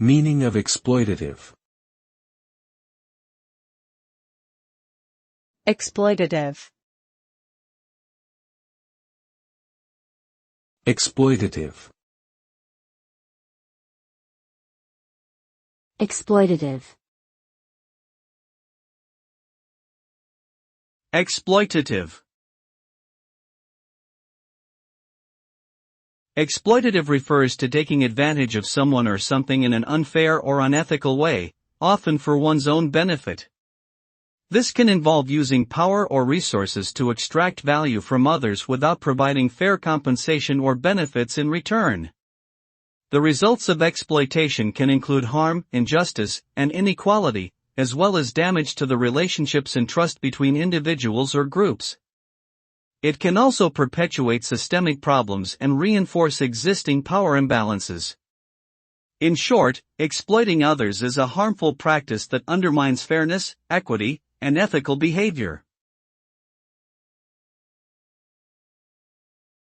Meaning of exploitative. Exploitative. Exploitative. Exploitative. Exploitative. Exploitative refers to taking advantage of someone or something in an unfair or unethical way, often for one's own benefit. This can involve using power or resources to extract value from others without providing fair compensation or benefits in return. The results of exploitation can include harm, injustice, and inequality, as well as damage to the relationships and trust between individuals or groups. It can also perpetuate systemic problems and reinforce existing power imbalances. In short, exploiting others is a harmful practice that undermines fairness, equity, and ethical behavior.